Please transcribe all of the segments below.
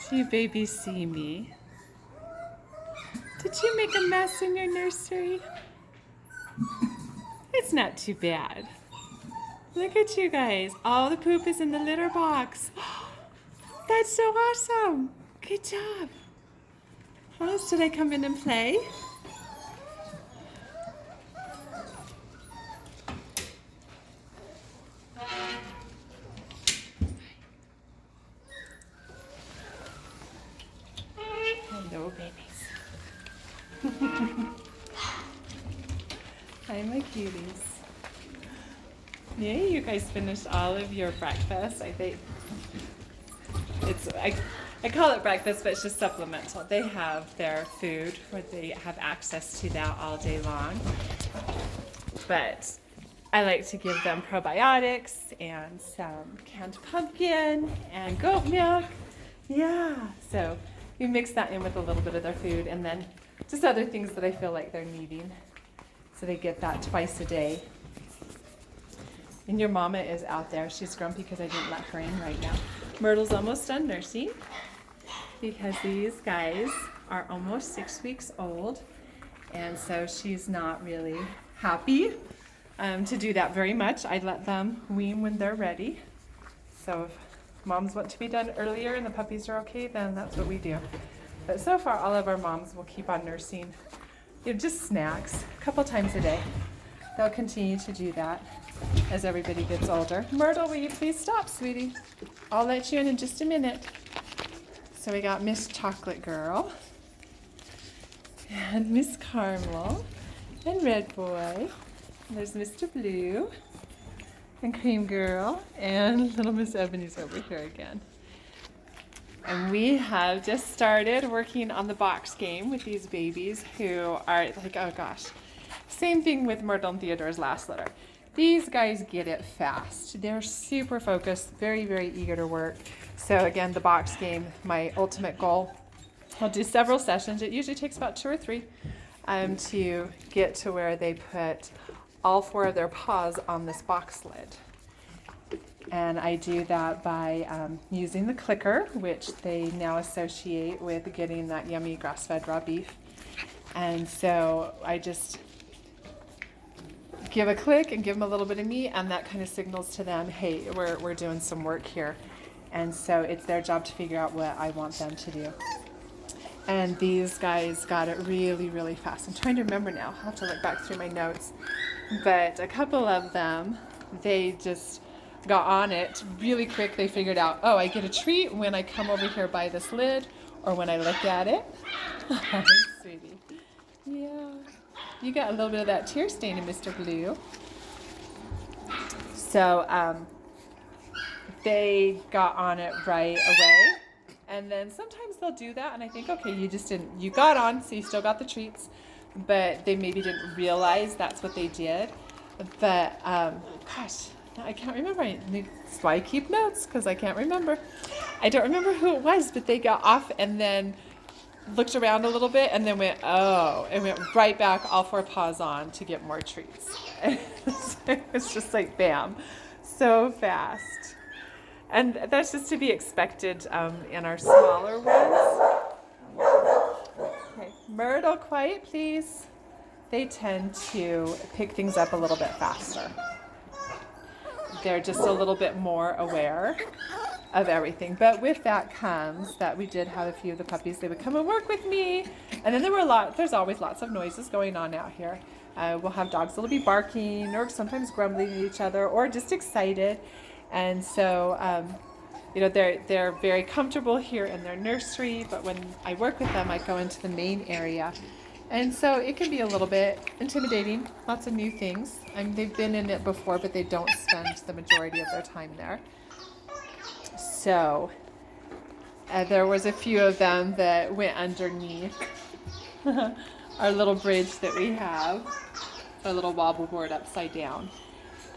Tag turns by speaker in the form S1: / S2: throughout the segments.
S1: Do you babies see me? Did you make a mess in your nursery? It's not too bad. Look at you guys. All the poop is in the litter box. That's so awesome. Good job. How else did I come in and play? Hello, babies. Hi, my cuties. Yay, you guys finished all of your breakfast. I think I call it breakfast, but it's just supplemental. They have their food where they have access to that all day long. But I like to give them probiotics and some canned pumpkin and goat milk. Yeah, so we mix that in with a little bit of their food and then just other things that I feel like they're needing. So they get that twice a day. And your mama is out there. She's grumpy because I didn't let her in right now. Myrtle's almost done nursing because these guys are almost 6 weeks old. And so she's not really happy to do that very much. I let them wean when they're ready. So if moms want to be done earlier and the puppies are okay, then that's what we do. But so far, all of our moms will keep on nursing. Just snacks, a couple times a day. They'll continue to do that as everybody gets older. Myrtle, will you please stop, sweetie? I'll let you in just a minute. So we got Miss Chocolate Girl and Miss Caramel and Red Boy. And there's Mr. Blue and Cream Girl and little Miss Ebony's over here again. And we have just started working on the box game with these babies who are like, oh gosh. Same thing with Myrtle and Theodore's last litter. These guys get it fast. They're super focused, very, very eager to work. So again, the box game, my ultimate goal, I'll do several sessions. It usually takes about 2 or 3 to get to where they put all 4 of their paws on this box lid. And I do that by using the clicker, which they now associate with getting that yummy grass-fed raw beef. And so I just give a click and give them a little bit of meat, and that kind of signals to them, hey, we're doing some work here. And so it's their job to figure out what I want them to do. And these guys got it really, really fast. I'm trying to remember now. I'll have to look back through my notes. But a couple of them, they just got on it really quick. They figured out, oh, I get a treat when I come over here by this lid or when I look at it. Hi, sweetie. Yeah. You got a little bit of that tear stain in Mr. Blue. So they got on it right away. And then sometimes they'll do that and I think, okay, you got on, so you still got the treats, but they maybe didn't realize that's what they did. But gosh, I can't remember. That's why I keep notes, because I can't remember. I don't remember who it was, but they got off and then looked around a little bit and then went, oh, and went right back, all 4 paws on to get more treats. It's just like, bam, so fast. And that's just to be expected in our smaller ones. Okay, Myrtle, quiet, please. They tend to pick things up a little bit faster. They're just a little bit more aware of everything. But with that comes that we did have a few of the puppies. They would come and work with me. And then there's always lots of noises going on out here. We'll have dogs that'll be barking or sometimes grumbling at each other or just excited. And so, they're very comfortable here in their nursery. But when I work with them, I go into the main area. And so it can be a little bit intimidating, lots of new things. They've been in it before, but they don't spend the majority of their time there. So there was a few of them that went underneath our little bridge that we have, our little wobble board upside down,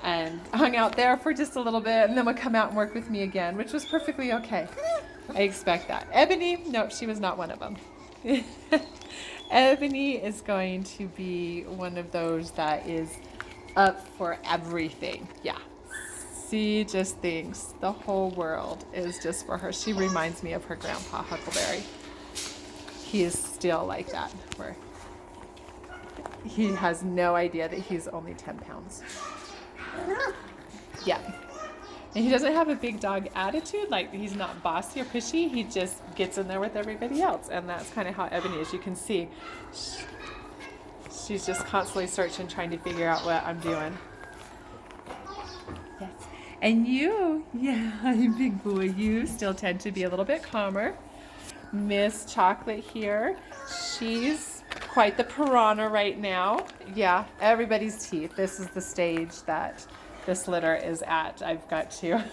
S1: and hung out there for just a little bit, and then would come out and work with me again, which was perfectly okay. I expect that. Ebony, nope, she was not one of them. Ebony is going to be one of those that is up for everything. Yeah. She just thinks the whole world is just for her. She reminds me of her grandpa, Huckleberry. He is still like that, where he has no idea that he's only 10 pounds. Yeah. And he doesn't have a big dog attitude, like he's not bossy or pushy. He just gets in there with everybody else. And that's kind of how Ebony is. You can see she's just constantly searching, trying to figure out what I'm doing. Yes. And you, yeah, big boy, you still tend to be a little bit calmer. Miss Chocolate here, she's quite the piranha right now. Yeah, everybody's teeth. This is the stage that this litter is at. I've got to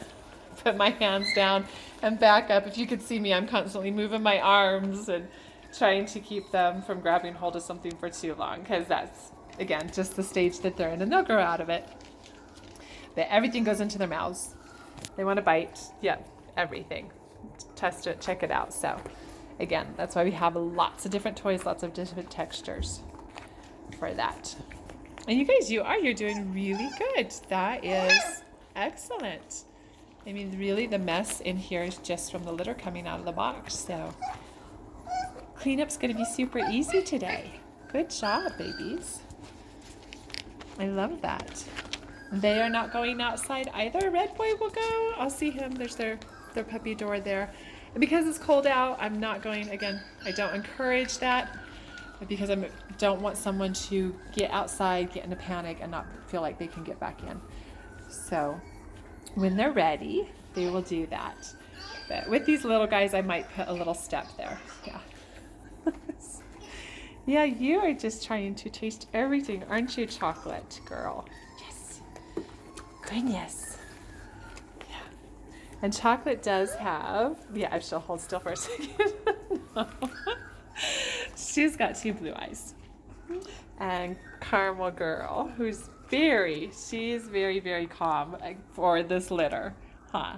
S1: put my hands down and back up. If you could see me, I'm constantly moving my arms and trying to keep them from grabbing hold of something for too long, because that's, again, just the stage that they're in, and they'll grow out of it. But everything goes into their mouths. They want to bite. Yeah, everything. Test it, check it out. So again, that's why we have lots of different toys, lots of different textures for that. And you guys, you're doing really good. That is excellent. I mean, really, the mess in here is just from the litter coming out of the box. So cleanup's going to be super easy today. Good job, babies. I love that. They are not going outside either. Red Boy will go. I'll see him. There's their puppy door there. And because it's cold out, I'm not going, again, I don't encourage that, because I don't want someone to get outside, get in a panic, and not feel like they can get back in. So when they're ready, they will do that. But with these little guys, I might put a little step there. Yeah. Yeah, you are just trying to taste everything, aren't you, Chocolate girl? Yes. Goodness. Yeah. And Chocolate does have, yeah, she'll hold still for a second. No. She's got 2 blue eyes. And Caramel Girl, who's she's very, very calm for this litter. Huh?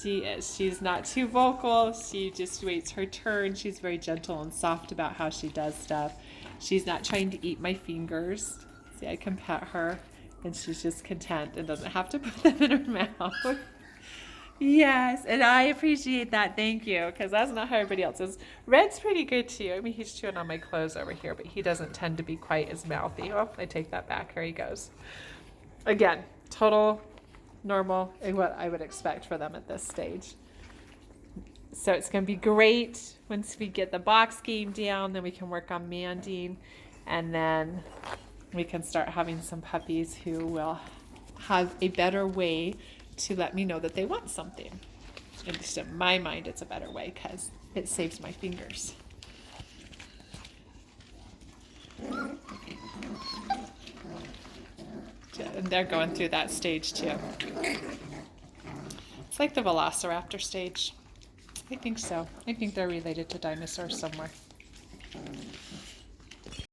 S1: She is. She's not too vocal. She just waits her turn. She's very gentle and soft about how she does stuff. She's not trying to eat my fingers. See, I can pet her, and she's just content and doesn't have to put them in her mouth. Yes, and I appreciate that. Thank you, because that's not how everybody else is. Red's pretty good too. I mean, he's chewing on my clothes over here, but he doesn't tend to be quite as mouthy. Oh, I take that back. Here he goes. Again, total normal, what I would expect for them at this stage. So it's going to be great once we get the box game down. Then we can work on manding, and then we can start having some puppies who will have a better way to let me know that they want something. At least in my mind, it's a better way, because it saves my fingers. And they're going through that stage too. It's like the Velociraptor stage. I think so. I think they're related to dinosaurs somewhere.